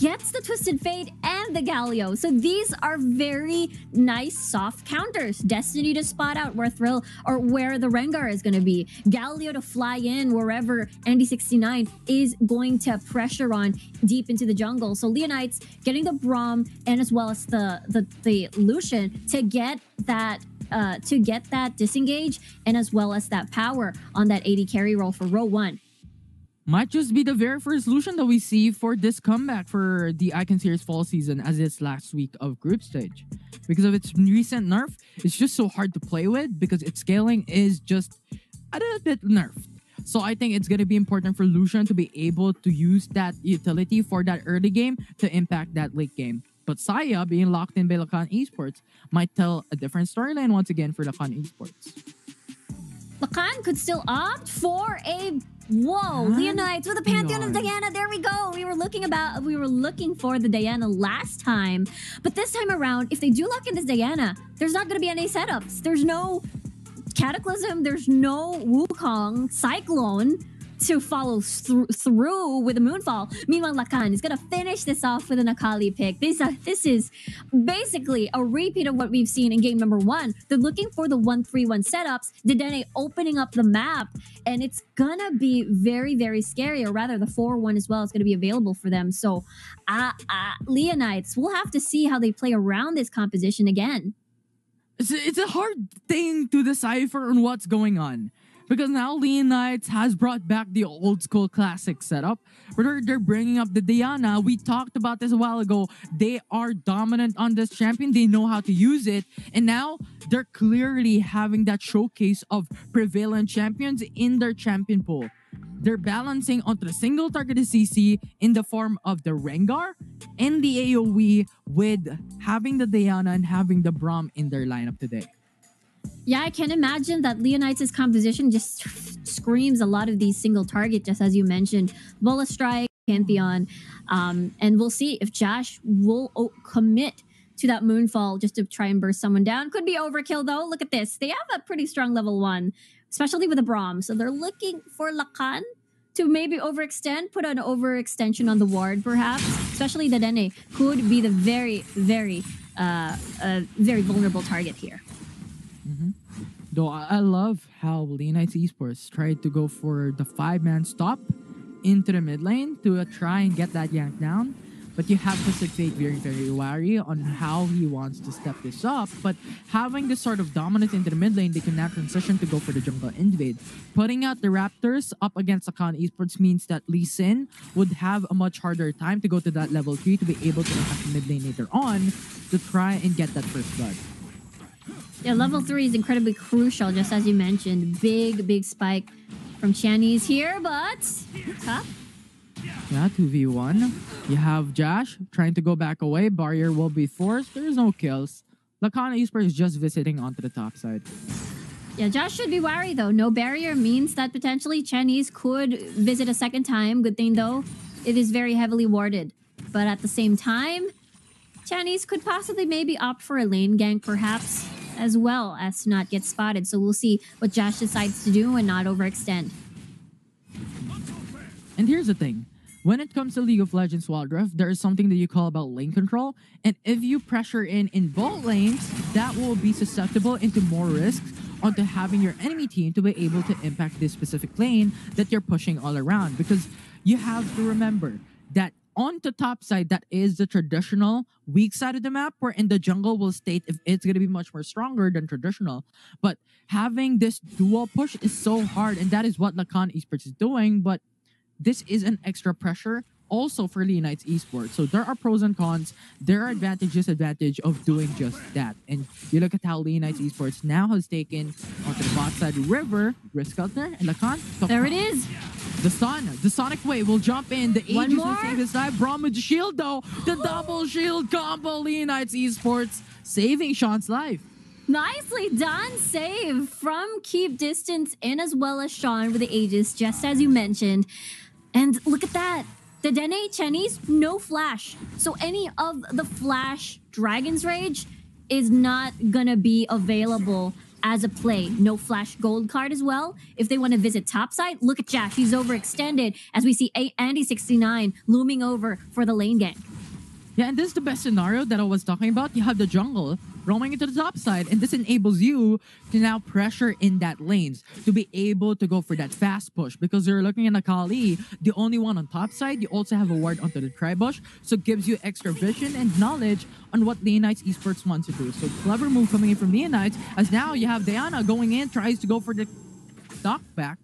gets the Twisted Fate and the Galio. So these are very nice soft counters. Destiny to spot out where Thrill or where the Rengar is going to be. Galio to fly in wherever ND69 is going to pressure on deep into the jungle. So Leonites getting the Braum and as well as the Lucian to get that disengage and as well as that power on that AD carry role for row 1. Might just be the very first solution that we see for this comeback for the Icon Series fall season as its last week of group stage. Because of its recent nerf, it's just so hard to play with because its scaling is just a little bit nerfed. So I think it's going to be important for Lucian to be able to use that utility for that early game to impact that late game. But Saya, being locked in by LAKAN Esports, might tell a different storyline once again for LAKAN Esports. LAKAN could still opt for a Leonites with a Pantheon of Diana. There we go. We were looking for the Diana last time, but this time around, if they do lock in this Diana, there's not going to be any setups. There's no Cataclysm. There's no Wukong Cyclone to follow through with a Moonfall. Meanwhile, LAKAN is going to finish this off with an Akali pick. This is basically a repeat of what we've seen in game number 1. They're looking for the 1-3-1 setups, Dedenne opening up the map, and it's going to be very, very scary, or rather the 4-1 as well is going to be available for them. So Leonites, we'll have to see how they play around this composition again. It's a hard thing to decipher on what's going on. Because now Leonites has brought back the old school classic setup. Where they're bringing up the Diana. We talked about this a while ago. They are dominant on this champion. They know how to use it. And now they're clearly having that showcase of prevalent champions in their champion pool. They're balancing onto the single targeted CC in the form of the Rengar and the AoE with having the Diana and having the Braum in their lineup today. Yeah, I can imagine that Leonites' composition just screams a lot of these single target, just as you mentioned. Bola Strike, Pantheon, and we'll see if Josh will commit to that Moonfall just to try and burst someone down. Could be overkill though. Look at this. They have a pretty strong level 1, especially with the Braum. So they're looking for LAKAN to maybe overextend, put an overextension on the ward perhaps. Especially the Dedenne could be the very, very vulnerable target here. Though I love how Leonites Esports tried to go for the 5-man stop into the mid lane to try and get that yank down. But you have to stay very, very wary on how he wants to step this up. But having this sort of dominance into the mid lane, they can now transition to go for the jungle invade. Putting out the Raptors up against LAKAN Esports means that Lee Sin would have a much harder time to go to that level 3 to be able to attack the mid lane later on to try and get that first blood. Yeah, level 3 is incredibly crucial, just as you mentioned. Big spike from Chinese here, but tough. Yeah, 2v1. You have Josh trying to go back away. Barrier will be forced. There's no kills. LAKAN Esports is just visiting onto the top side. Yeah, Josh should be wary though. No barrier means that potentially Chinese could visit a second time. Good thing though, it is very heavily warded. But at the same time, Chinese could possibly maybe opt for a lane gank perhaps, as well as to not get spotted. So we'll see what Josh decides to do and not overextend. And here's the thing. When it comes to League of Legends Wild Rift, there is something that you call about lane control. And if you pressure in both lanes, that will be susceptible into more risks onto having your enemy team to be able to impact this specific lane that you're pushing all around. Because you have to remember that on the top side, that is the traditional weak side of the map, where in the jungle will state if it's going to be much more stronger than traditional. But having this dual push is so hard, and that is what LAKAN Esports is doing. But this is an extra pressure also for Leonites Esports. So there are pros and cons. There are disadvantage of doing just that. And you look at how Leonites Esports now has taken onto the bot side river, risk out there, and LAKAN. There it is. The Sonic Wave will jump in. The Aegis will save his life. Braum with the shield though. The double shield combo. Leonites Esports saving Sean's life. Nicely done save from Keep Distance and as well as Sean with the Aegis, just as you mentioned. And look at that. The Dedenne Chinese, no flash. So any of the flash Dragon's Rage is not gonna be available as a play. No flash gold card as well. If they want to visit topside, look at Jack. He's overextended as we see Andy69 looming over for the lane gang. Yeah, and this is the best scenario that I was talking about. You have the jungle roaming into the top side, and this enables you to now pressure in that lanes to be able to go for that fast push because you're looking at Akali, the only one on top side. You also have a ward onto the tri-bush, so it gives you extra vision and knowledge on what Leonites Esports wants to do. So clever move coming in from Leonites, as now you have Diana going in, tries to go for the knockback,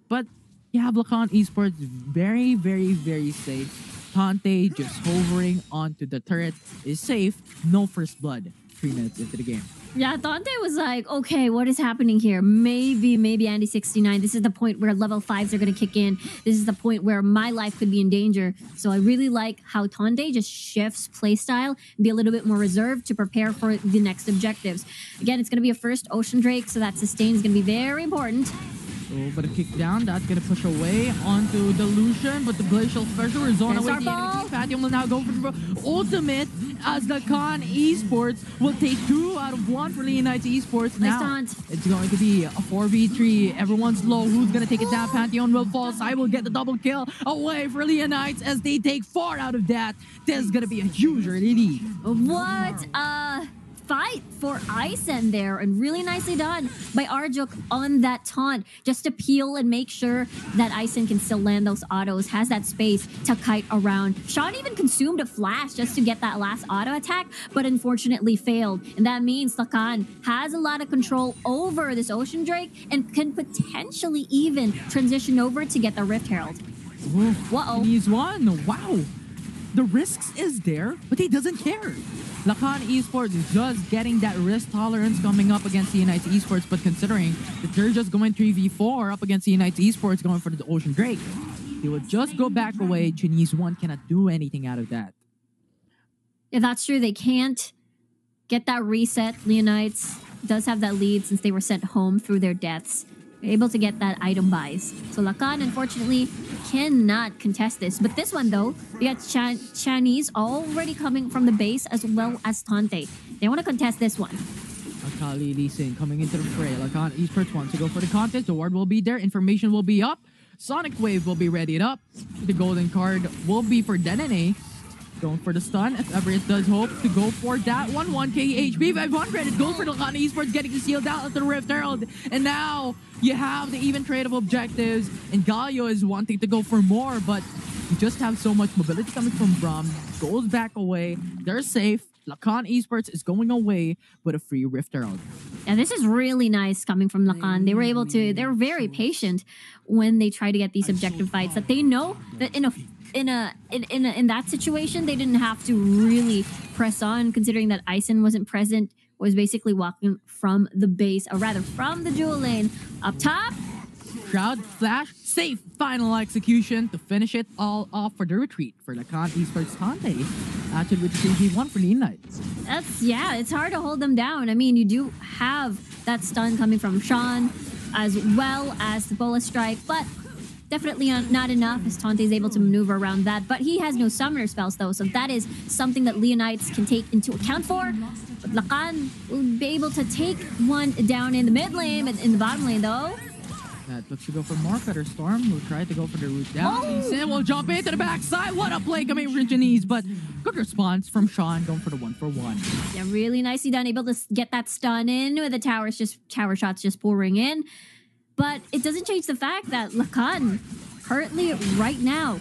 but you have LAKAN Esports very, very, very safe. Tante just hovering onto the turret is safe. No first blood 3 minutes into the game. Yeah, Tante was like, okay, what is happening here? Maybe Andy69. This is the point where level 5s are going to kick in. This is the point where my life could be in danger. So I really like how Tante just shifts playstyle and be a little bit more reserved to prepare for the next objectives. Again, it's going to be a first Ocean Drake, so that sustain is going to be very important. Oh, but a kick down, that's gonna push away onto the Lucian, but the Glacial Pressure is on away. The enemy Pantheon will now go for the ultimate as LAKAN Esports will take 2 out of 1 for Leonites Esports. Now, it's going to be a 4v3. Everyone's low. Who's gonna take it down? Pantheon will fall. Sai will get the double kill away for Leonites as they take 4 out of that. This is gonna be a huge early lead. What fight for Ison there, and really nicely done by Arjuk on that taunt just to peel and make sure that Ison can still land those autos, has that space to kite around. Sean even consumed a flash just to get that last auto attack, but unfortunately failed, and that means LAKAN has a lot of control over this Ocean Drake and can potentially even transition over to get the Rift Herald. Whoa. He's one. Wow. The risks is there, but he doesn't care. LAKAN Esports is just getting that risk tolerance coming up against the United Esports, but considering that they're just going 3v4 up against the United Esports going for the Ocean Drake, they would just go back away. Chinese one cannot do anything out of that. Yeah, that's true. They can't get that reset. Leonites does have that lead since they were sent home through their deaths. They're able to get that item buys. So LAKAN, unfortunately, cannot contest this. But this one, though, we got Chinese already coming from the base as well as Tante. They want to contest this one. Akali Lee Sin coming into the fray. LAKAN Esports wants to go for the contest. The ward will be there. Information will be up. Sonic Wave will be readied up. The golden card will be for Denene. Going for the stun. If ever it does hope to go for that one. 1k HP, 500. It goes for LAKAN Esports getting the sealed out at the Rift Herald. And now you have the even trade of objectives. And Galio is wanting to go for more, but you just have so much mobility coming from Braum. Goes back away. They're safe. LAKAN Esports is going away with a free Rift Herald. And this is really nice coming from LAKAN. They were able to, they were very patient when they try to get these objective fights, that they know that in that situation they didn't have to really press on, considering that Ison wasn't present, was basically walking from the base, or rather from the dual lane up top. Shroud, flash, safe final execution to finish it all off for the retreat for LAKAN Esports Tante. Actually, with the 3v1 for the Knights. Yeah, it's hard to hold them down. I mean, you do have that stun coming from Sean, as well as the Bola Strike, but definitely not enough as Tante is able to maneuver around that. But he has no summoner spells, though, so that is something that Leonites can take into account for. But LAKAN will be able to take one down in the mid lane, and in the bottom lane, though. That looks to go for more Cutter Storm. We'll try to go for the route down. Sin will jump into the backside. What a play coming from Janice, but good response from Sean going for the 1-for-1. Yeah, really nicely done. Able to get that stun in with the tower shots just pouring in. But it doesn't change the fact that LAKAN currently right now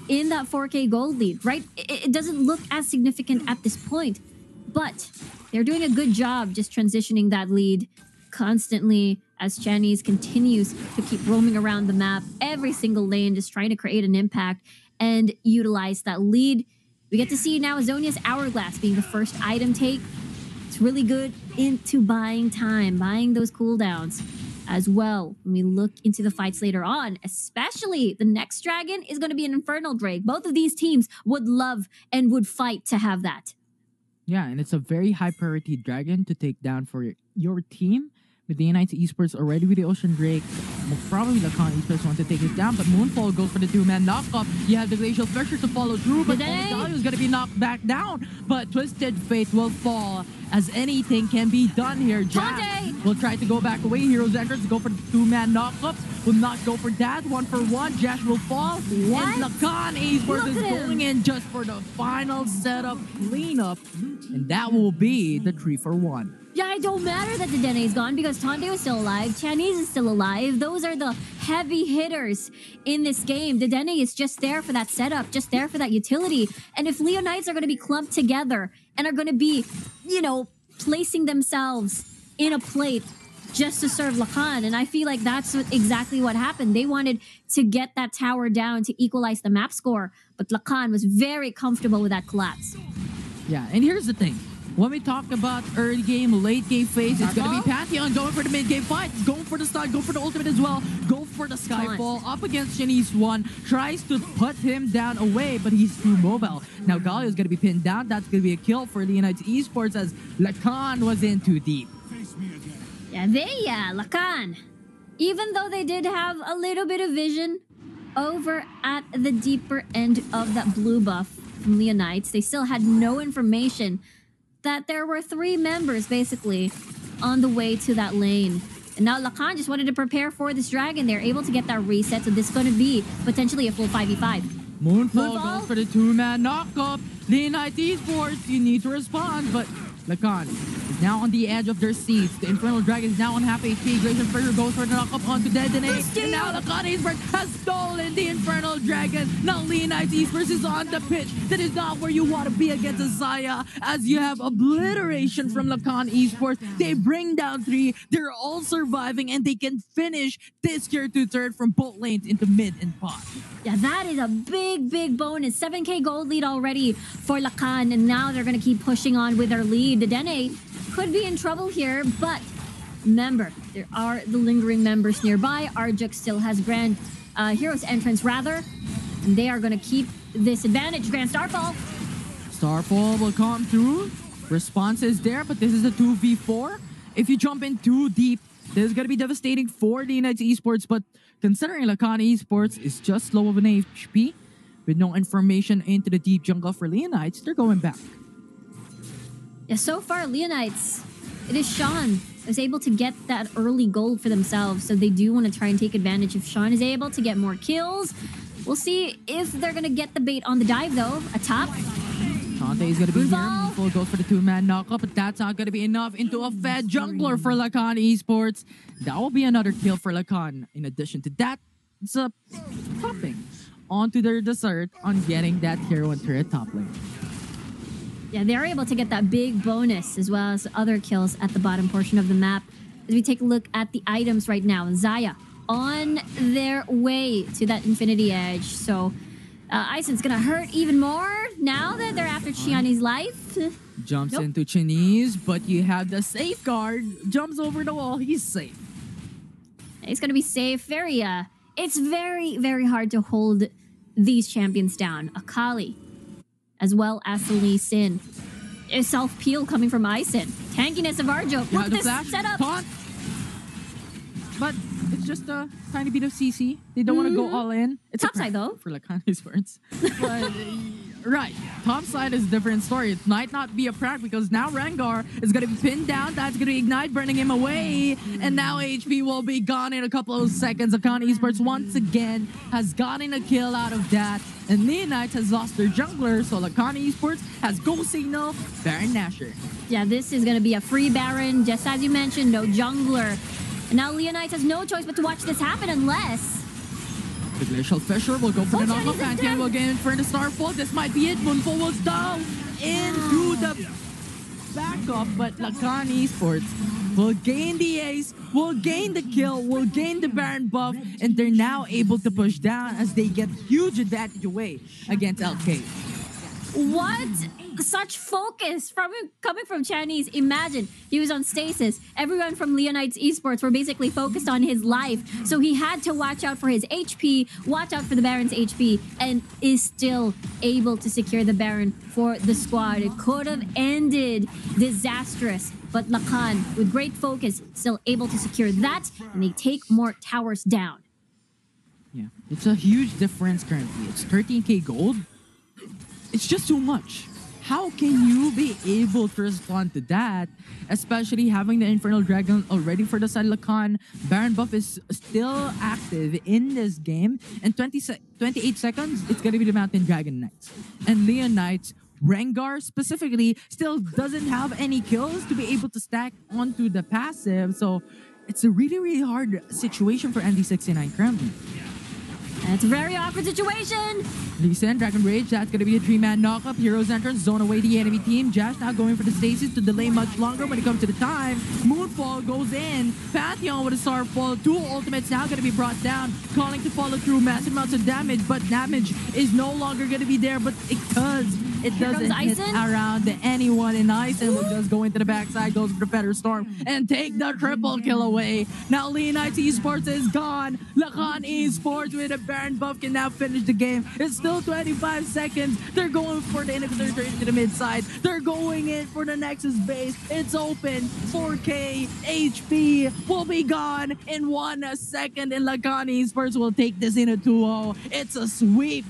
in that 4K gold lead, right? It doesn't look as significant at this point, but they're doing a good job just transitioning that lead constantly as Chinese continues to keep roaming around the map, every single lane, just trying to create an impact and utilize that lead. We get to see now Azonia's Hourglass being the first item take. It's really good into buying time, buying those cooldowns as well. When we look into the fights later on, especially the next dragon is going to be an Infernal Drake. Both of these teams would love and would fight to have that. Yeah, and it's a very high priority dragon to take down for your team. With the United Esports already with the Ocean Drake, Probably LAKAN Esports want to take it down, but Moonfall goes for the two-man knock-up. You have the Glacial Fissure to follow through, but Galio is going to be knocked back down. But Twisted Fate will fall as anything can be done here. Jack will try to go back away. Hero's Entrance go for the two-man knock-ups. Will not go for that. 1-for-1. Jash will fall. What? And LAKAN Esports is going in just for the final setup cleanup. And that will be the 3-for-1. Yeah, it don't matter that the Dene is gone because Tonde was still alive. Chinese is still alive. Those are the heavy hitters in this game. The Dene is just there for that setup, just there for that utility. And if Leonites are going to be clumped together and are going to be, you know, placing themselves in a plate just to serve LAKAN, and I feel like that's exactly what happened. They wanted to get that tower down to equalize the map score, but LAKAN was very comfortable with that collapse. Yeah, and here's the thing. When we talk about early game, late game phase, it's going to be Pantheon going for the mid game fight, going for the stun, go for the ultimate as well, go for the Skyfall up against Chinese One, tries to put him down away, but he's too mobile. Now Galio is going to be pinned down. That's going to be a kill for Leonites Esports as LAKAN was in too deep. Yeah, LAKAN. Even though they did have a little bit of vision over at the deeper end of that blue buff from Leonites, they still had no information that there were 3 members basically on the way to that lane. And now LAKAN just wanted to prepare for this dragon. They're able to get that reset, so this is going to be potentially a full 5v5. Moonfall goes for the two-man knock-up. Leonites Esports, you need to respond, but LAKAN is now on the edge of their seats. The Infernal Dragon is now on half HP. Glacial Fissure goes for the knock-up onto Dene. And now LAKAN Esports has stolen the Infernal Dragon. Now Leonites Esports is on the pitch. That is not where you want to be against a Xayah, as you have obliteration from LAKAN Esports. They bring down 3. They're all surviving, and they can finish this tier 2 third from both lanes into mid and pot. Yeah, that is a big bonus. 7k gold lead already for LAKAN, and now they're going to keep pushing on with their lead. The Dene could be in trouble here, but remember, there are the lingering members nearby. Arjuk still has Grand Hero's Entrance, rather, and they are going to keep this advantage. Grand Starfall. Starfall will come through. Response is there, but this is a 2v4. If you jump in too deep, this is going to be devastating for the United Esports, but considering LAKAN Esports is just low of an HP, with no information into the deep jungle for Leonites, they're going back. Yeah, so far, Leonites, it is Sean was able to get that early gold for themselves, so they do want to try and take advantage. If Sean is able to get more kills, we'll see if they're going to get the bait on the dive, though. Atop. Tante is going to be here. Moonfall goes for the two-man knockup, but that's not going to be enough into a fed jungler for LAKAN Esports. That will be another kill for LAKAN. In addition to that, it's a topping onto their dessert on getting that hero and turret top lane. Yeah, they're able to get that big bonus as well as other kills at the bottom portion of the map. As we take a look at the items right now, Xayah on their way to that Infinity Edge. So Isen's gonna hurt even more now that they're after Chiani's life. Jumps into Chinese, but you have the safeguard. Jumps over the wall. He's safe. He's gonna be safe. It's very hard to hold these champions down. Akali, as well as the Lee Sin. A self-peel coming from Ison. Tankiness of Arjo. Look at this setup. Taunt. But it's just a tiny bit of CC. They don't want to go all in. It's top side though. For LAKAN Esports. But right. Top side is a different story. It might not be a prank because now Rengar is going to be pinned down. That's going to ignite, burning him away. And now HP will be gone in a couple of seconds. LAKAN Esports once again has gotten a kill out of that. And Leonites has lost their jungler. So LAKAN Esports has Go Signal, Baron Nashor. Yeah, this is going to be a free Baron. Just as you mentioned, no jungler. And now Leonites has no choice but to watch this happen unless... The Glacial Fissure will go for the knock-off. Pantheon will get in for the Starfall. This might be it. Moonfall was down into the backup, but LAKAN Esports will gain the ace, will gain the kill, will gain the Baron buff, and they're now able to push down as they get huge advantage away against LK. What such focus from coming from Chinese. Imagine he was on stasis. Everyone from Leonites Esports were basically focused on his life. So he had to watch out for his HP, watch out for the Baron's HP, and is still able to secure the Baron for the squad. It could have ended disastrous, but LAKAN, with great focus, still able to secure that, and they take more towers down. Yeah, it's a huge difference currently. It's 13k gold. It's just too much. How can you be able to respond to that? Especially having the Infernal Dragon already for the side of LAKAN. Baron buff is still active in this game. And 28 seconds, it's going to be the Mountain Dragon Knights. And Leon Knights, Rengar specifically, still doesn't have any kills to be able to stack onto the passive. So it's a really, really hard situation for ND69 currently. It's a very awkward situation. Lee Sin, Dragon Rage, that's going to be a 3-man knockup. Heroes entrance, zone away the enemy team. Jash now going for the stasis to delay much longer when it comes to the time. Moonfall goes in. Pantheon with a Starfall. 2 ultimates now going to be brought down. Calling to follow through massive amounts of damage, but damage is no longer going to be there. But because it doesn't hit around anyone, in Ison will just go into the backside, goes for the Feather Storm, and take the triple kill away. Now Leonites Esports is gone. LAKAN Esports with a Baron buff can now finish the game. It's still 25 seconds. They're going for the inhibitor into the mid side. They're going in for the Nexus base. It's open. 4k HP will be gone in 1 second, and LAKAN Esports will take this in a 2-0. It's a sweep.